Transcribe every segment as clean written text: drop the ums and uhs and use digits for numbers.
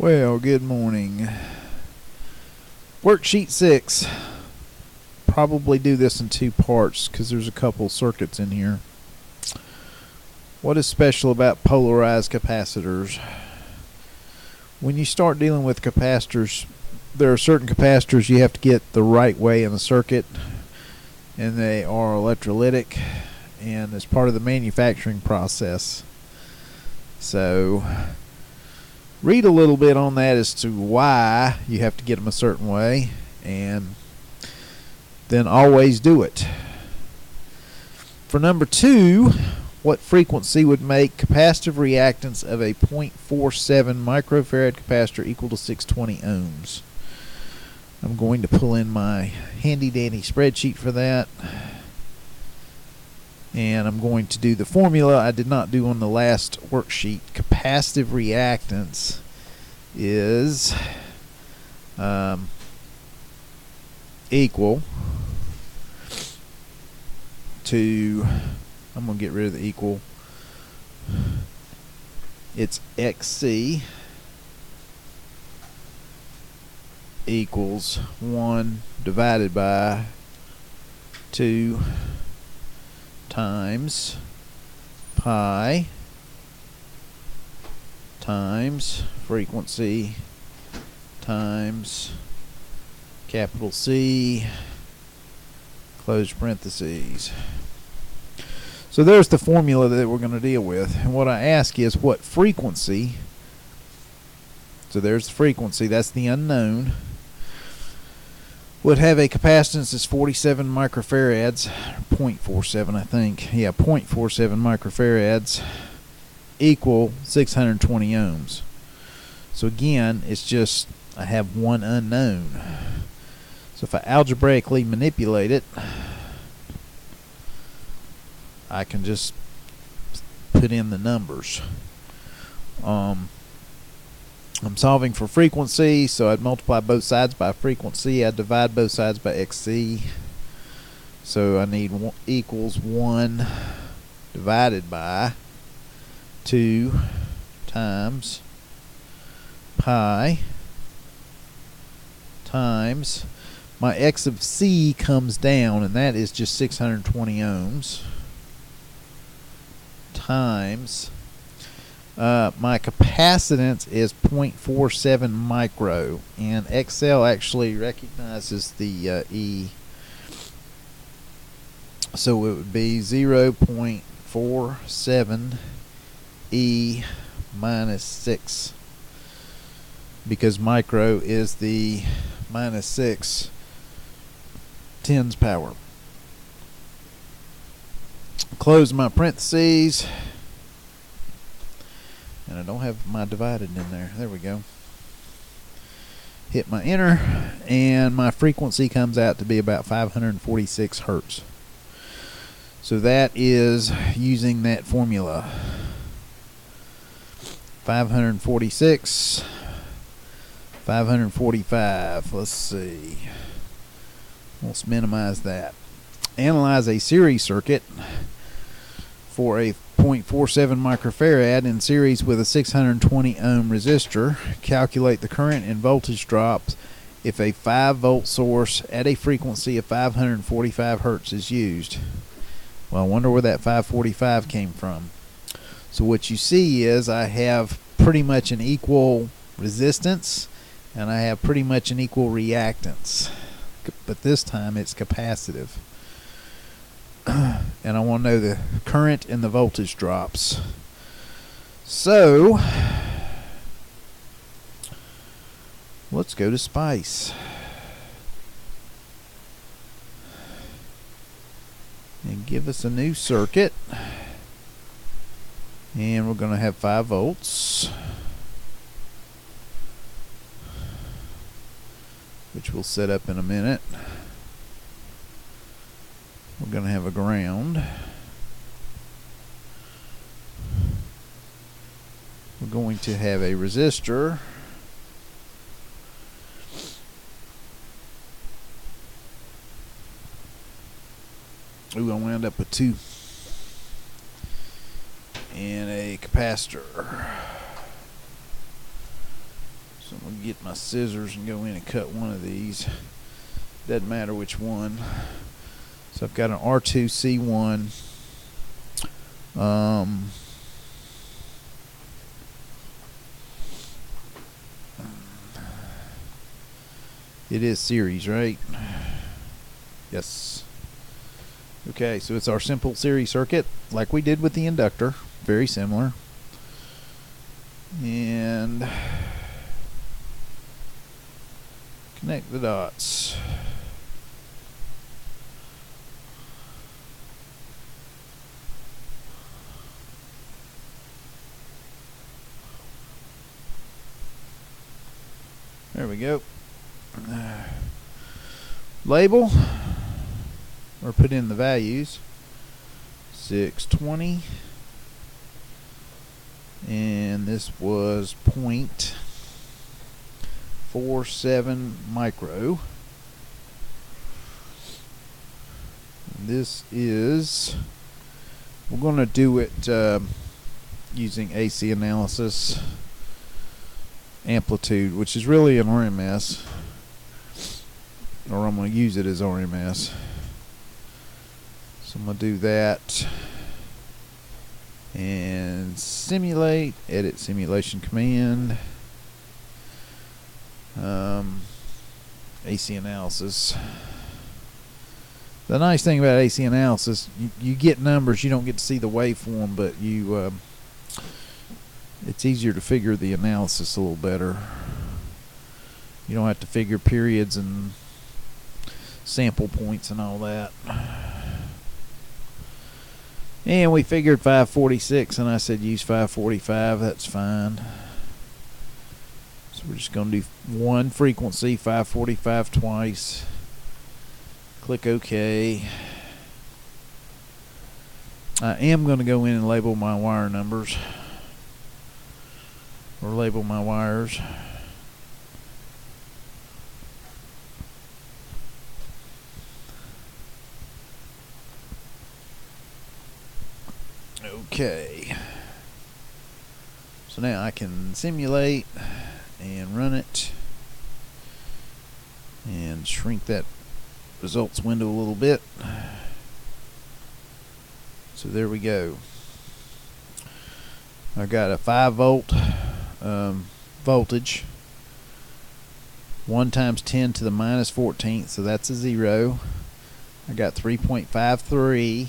Well, good morning. Worksheet 6. Probably do this in two parts because there's a couple circuits in here. What is special about polarized capacitors? When you start dealing with capacitors, there are certain capacitors you have to get the right way in the circuit, and they are electrolytic, and it's part of the manufacturing process. So read a little bit on that as to why you have to get them a certain way, and then always do it. For number 2, what frequency would make capacitive reactance of a 0.47 microfarad capacitor equal to 620 ohms? I'm going to pull in my handy dandy spreadsheet for that, and I'm going to do the formula I did not do on the last worksheet. Capacitive reactance is equal to, I'm going to get rid of the equal, it's XC equals 1 divided by 2 times pi times frequency times capital C close parentheses. So there's the formula that we're going to deal with, and what I ask is what frequency, so there's the frequency, that's the unknown, would have a capacitance that's 47 microfarads, 0.47 I think, yeah, 0.47 microfarads equal 620 ohms. So again, it's just, I have one unknown. So if I algebraically manipulate it, I can just put in the numbers. I'm solving for frequency, so I'd multiply both sides by frequency. I'd divide both sides by XC. So I need equals 1 divided by 2 times pi times my X of C comes down, and that is just 620 ohms times my capacitance is 0.47 micro, and Excel actually recognizes the E, so it would be 0.47 E minus 6, because micro is the minus 6 tens power. Close my parentheses, and I don't have my divided in there. There we go. Hit my enter, and my frequency comes out to be about 546 hertz. So that is using that formula. 546, 545. Let's see. Let's minimize that. Analyze a series circuit for a 0.47 microfarad in series with a 620 ohm resistor. Calculate the current and voltage drops if a 5 volt source at a frequency of 545 hertz is used. Well, I wonder where that 545 came from. So what you see is I have pretty much an equal resistance, and I have pretty much an equal reactance, but this time it's capacitive. And I want to know the current and the voltage drops. So let's go to Spice and give us a new circuit, and we're going to have 5 volts, which we'll set up in a minute. We're going to have a ground. We're going to have a resistor. Ooh, I wound up with 2. And a capacitor. So I'm going to get my scissors and go in and cut one of these. Doesn't matter which one. So I've got an R2C1. It is series, right? Yes. Okay, so it's our simple series circuit, like we did with the inductor. Very similar. And connect the dots. There we go. Label, or put in the values. 620, and this was 0.47 micro. This is, we're going to do it using AC analysis amplitude, which is really an RMS, or I'm going to use it as RMS. So I'm going to do that and simulate, edit simulation command, AC analysis. The nice thing about AC analysis, you get numbers, you don't get to see the waveform, but you it's easier to figure the analysis a little better. You don't have to figure periods and sample points and all that. And we figured 546, and I said use 545. That's fine. So we're just going to do one frequency, 545 twice. Click OK. I am going to go in and label my wire numbers, or label my wires. Okay. So now I can simulate and run it and shrink that results window a little bit. So there we go. I got a 5 volt voltage, 1 times 10 to the minus 14th, so that's a 0. I got 3.53,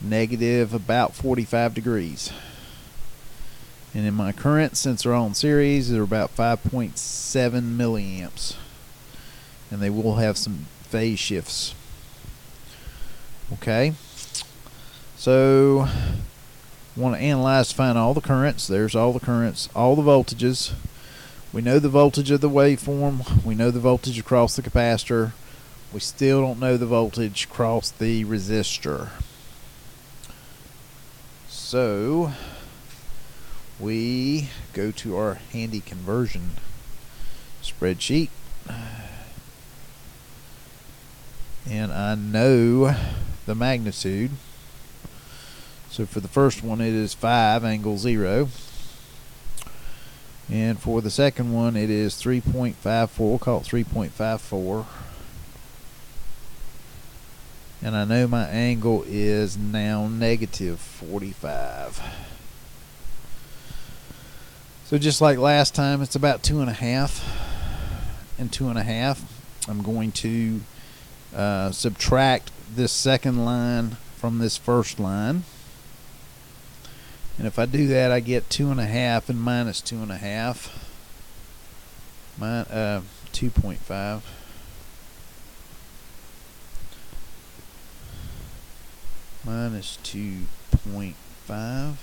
negative about 45 degrees. And in my current, since they're all in series, they're about 5.7 milliamps. And they will have some phase shifts. Okay. So, want to analyze to find all the currents. There's all the currents, all the voltages. We know the voltage of the waveform. We know the voltage across the capacitor. We still don't know the voltage across the resistor. So we go to our handy conversion spreadsheet, and I know the magnitude. So for the first one it is 5 angle 0, and for the second one it is 3.54. We'll call it 3.54. And I know my angle is now negative 45. So just like last time, it's about 2.5 and 2.5. I'm going to subtract this second line from this first line. And if I do that, I get 2.5 and minus 2.5. 2.5. Minus 2.5.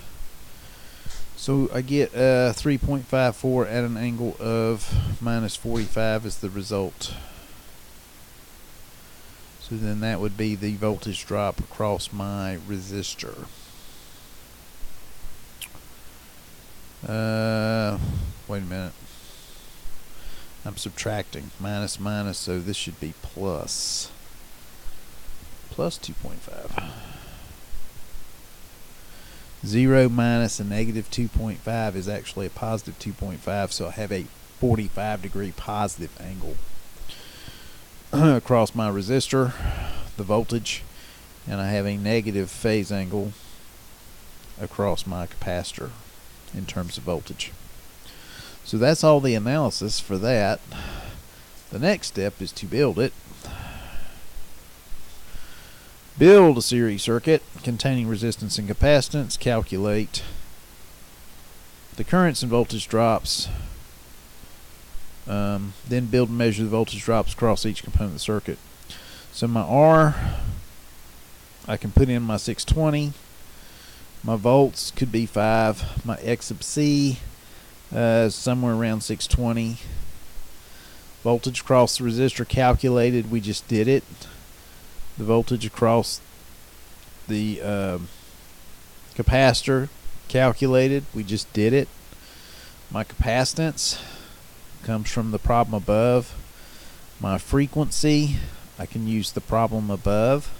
So I get 3.54 at an angle of minus 45 as the result. So then that would be the voltage drop across my resistor. Wait a minute. I'm subtracting. Minus minus, so this should be plus. Plus 2.5. 0 minus a negative 2.5 is actually a positive 2.5, so I have a 45-degree positive angle across my resistor, the voltage, and I have a negative phase angle across my capacitor in terms of voltage. So that's all the analysis for that. The next step is to build it. Build a series circuit containing resistance and capacitance. Calculate the currents and voltage drops. Then build and measure the voltage drops across each component of the circuit. So my R, I can put in my 620. My volts could be 5. My X sub C is somewhere around 620. Voltage across the resistor calculated, we just did it. The voltage across the capacitor calculated, we just did it. My capacitance comes from the problem above. My frequency, I can use the problem above.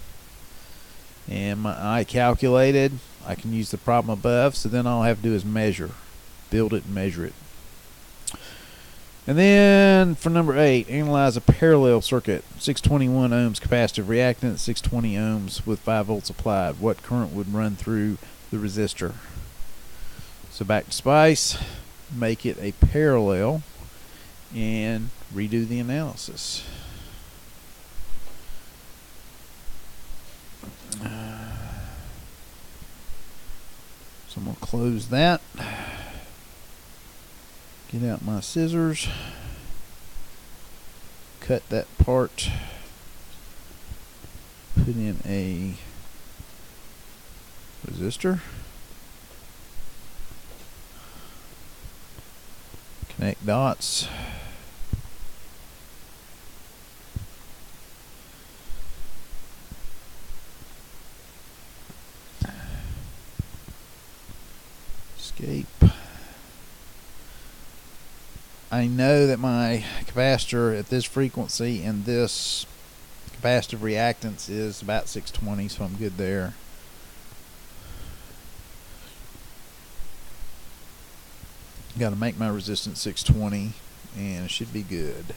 And my I calculated, I can use the problem above. So then all I have to do is measure, build it and measure it. And then for number 8, analyze a parallel circuit. 621 ohms capacitive reactance, 620 ohms with 5 volts applied. What current would run through the resistor? So back to SPICE, make it a parallel, and redo the analysis. So I'm going to close that. Get out my scissors, cut that part, put in a resistor, connect dots, escape. I know that my capacitor at this frequency and this capacitive reactance is about 620, so I'm good there. Got to make my resistance 620, and it should be good.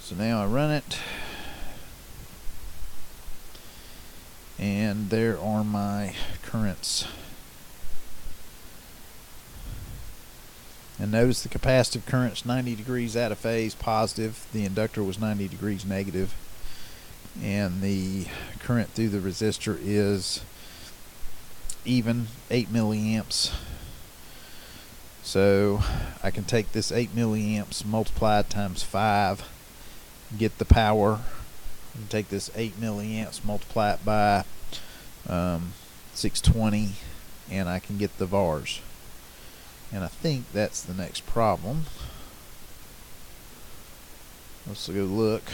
So now I run it, and there are my currents. And notice the capacitive current's 90 degrees out of phase, positive. The inductor was 90 degrees negative. And the current through the resistor is even, 8 milliamps. So I can take this 8 milliamps multiplied times 5, get the power. And take this 8 milliamps, multiply it by 620, and I can get the VARs. And I think that's the next problem. Let's go look.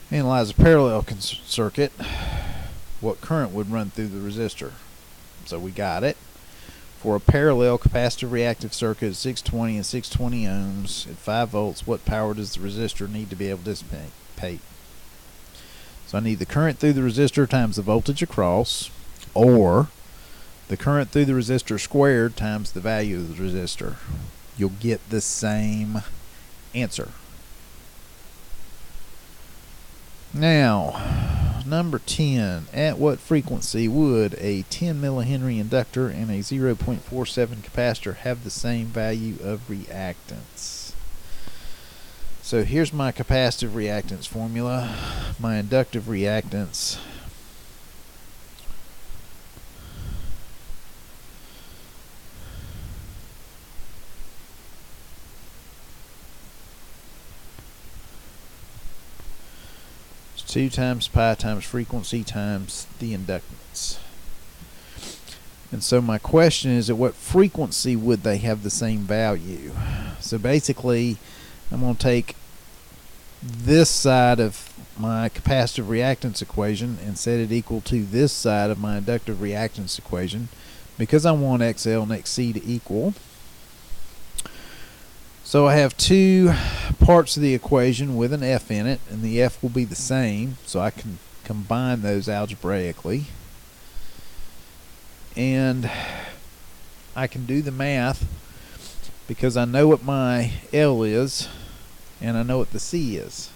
Analyze a parallel circuit. What current would run through the resistor? So we got it. For a parallel capacitive reactive circuit at 620 and 620 ohms at 5 volts, what power does the resistor need to be able to dissipate? So I need the current through the resistor times the voltage across, or the current through the resistor squared times the value of the resistor. You'll get the same answer. Now, number 10. At what frequency would a 10 millihenry inductor and a 0.47 capacitor have the same value of reactance? So here's my capacitive reactance formula. My inductive reactance is 2 times pi times frequency times the inductance. And so my question is, at what frequency would they have the same value? So basically, I'm going to take this side of my capacitive reactance equation and set it equal to this side of my inductive reactance equation, because I want XL and XC to equal. So I have 2 parts of the equation with an F in it, and the F will be the same, so I can combine those algebraically. And I can do the math because I know what my L is and I know what the C is.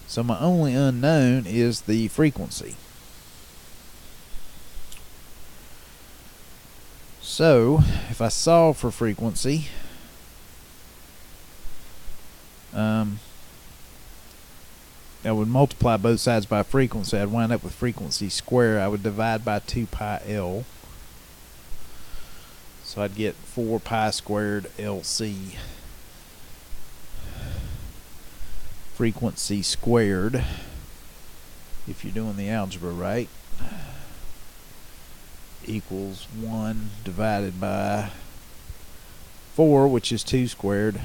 So my only unknown is the frequency. So if I solve for frequency, I would multiply both sides by frequency. I'd wind up with frequency square. I would divide by 2 pi L. So I'd get 4 pi squared LC. Frequency squared, if you're doing the algebra right, equals 1 divided by 4, which is 2 squared,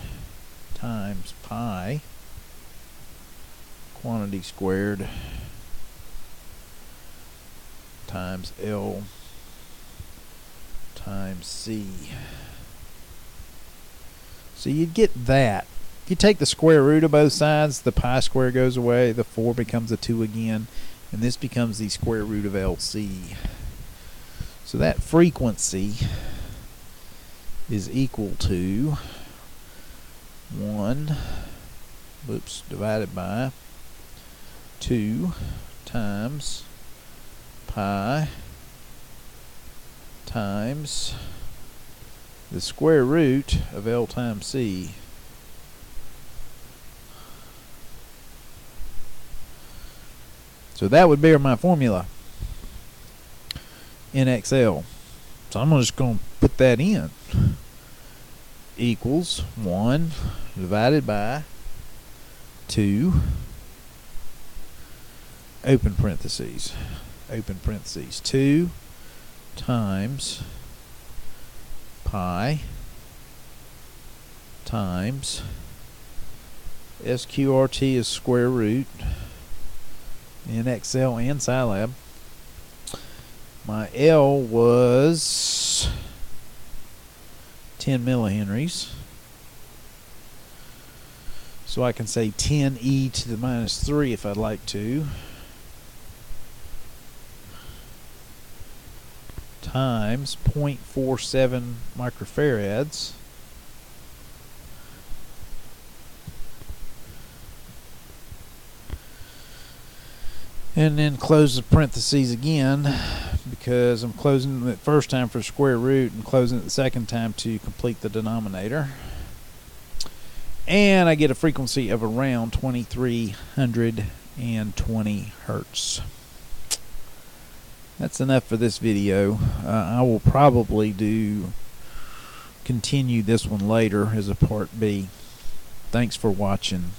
times pi, quantity squared, times L times C. So you'd get that. If you take the square root of both sides, the pi square goes away, the 4 becomes a 2 again, and this becomes the square root of LC. So that frequency is equal to 1 divided by 2 times pi times the square root of L times C. So that would be my formula in Excel. So I'm just going to put that in. Equals 1 divided by 2, open parentheses, 2 times pi times SQRT is square root in Excel and Scilab. My L was 10 millihenries. So I can say 10e to the minus 3 if I'd like to. Times 0.47 microfarads. And then close the parentheses again because I'm closing it first time for square root and closing it the second time to complete the denominator. And I get a frequency of around 2320 hertz. That's enough for this video. I will probably continue this one later as a part B. Thanks for watching.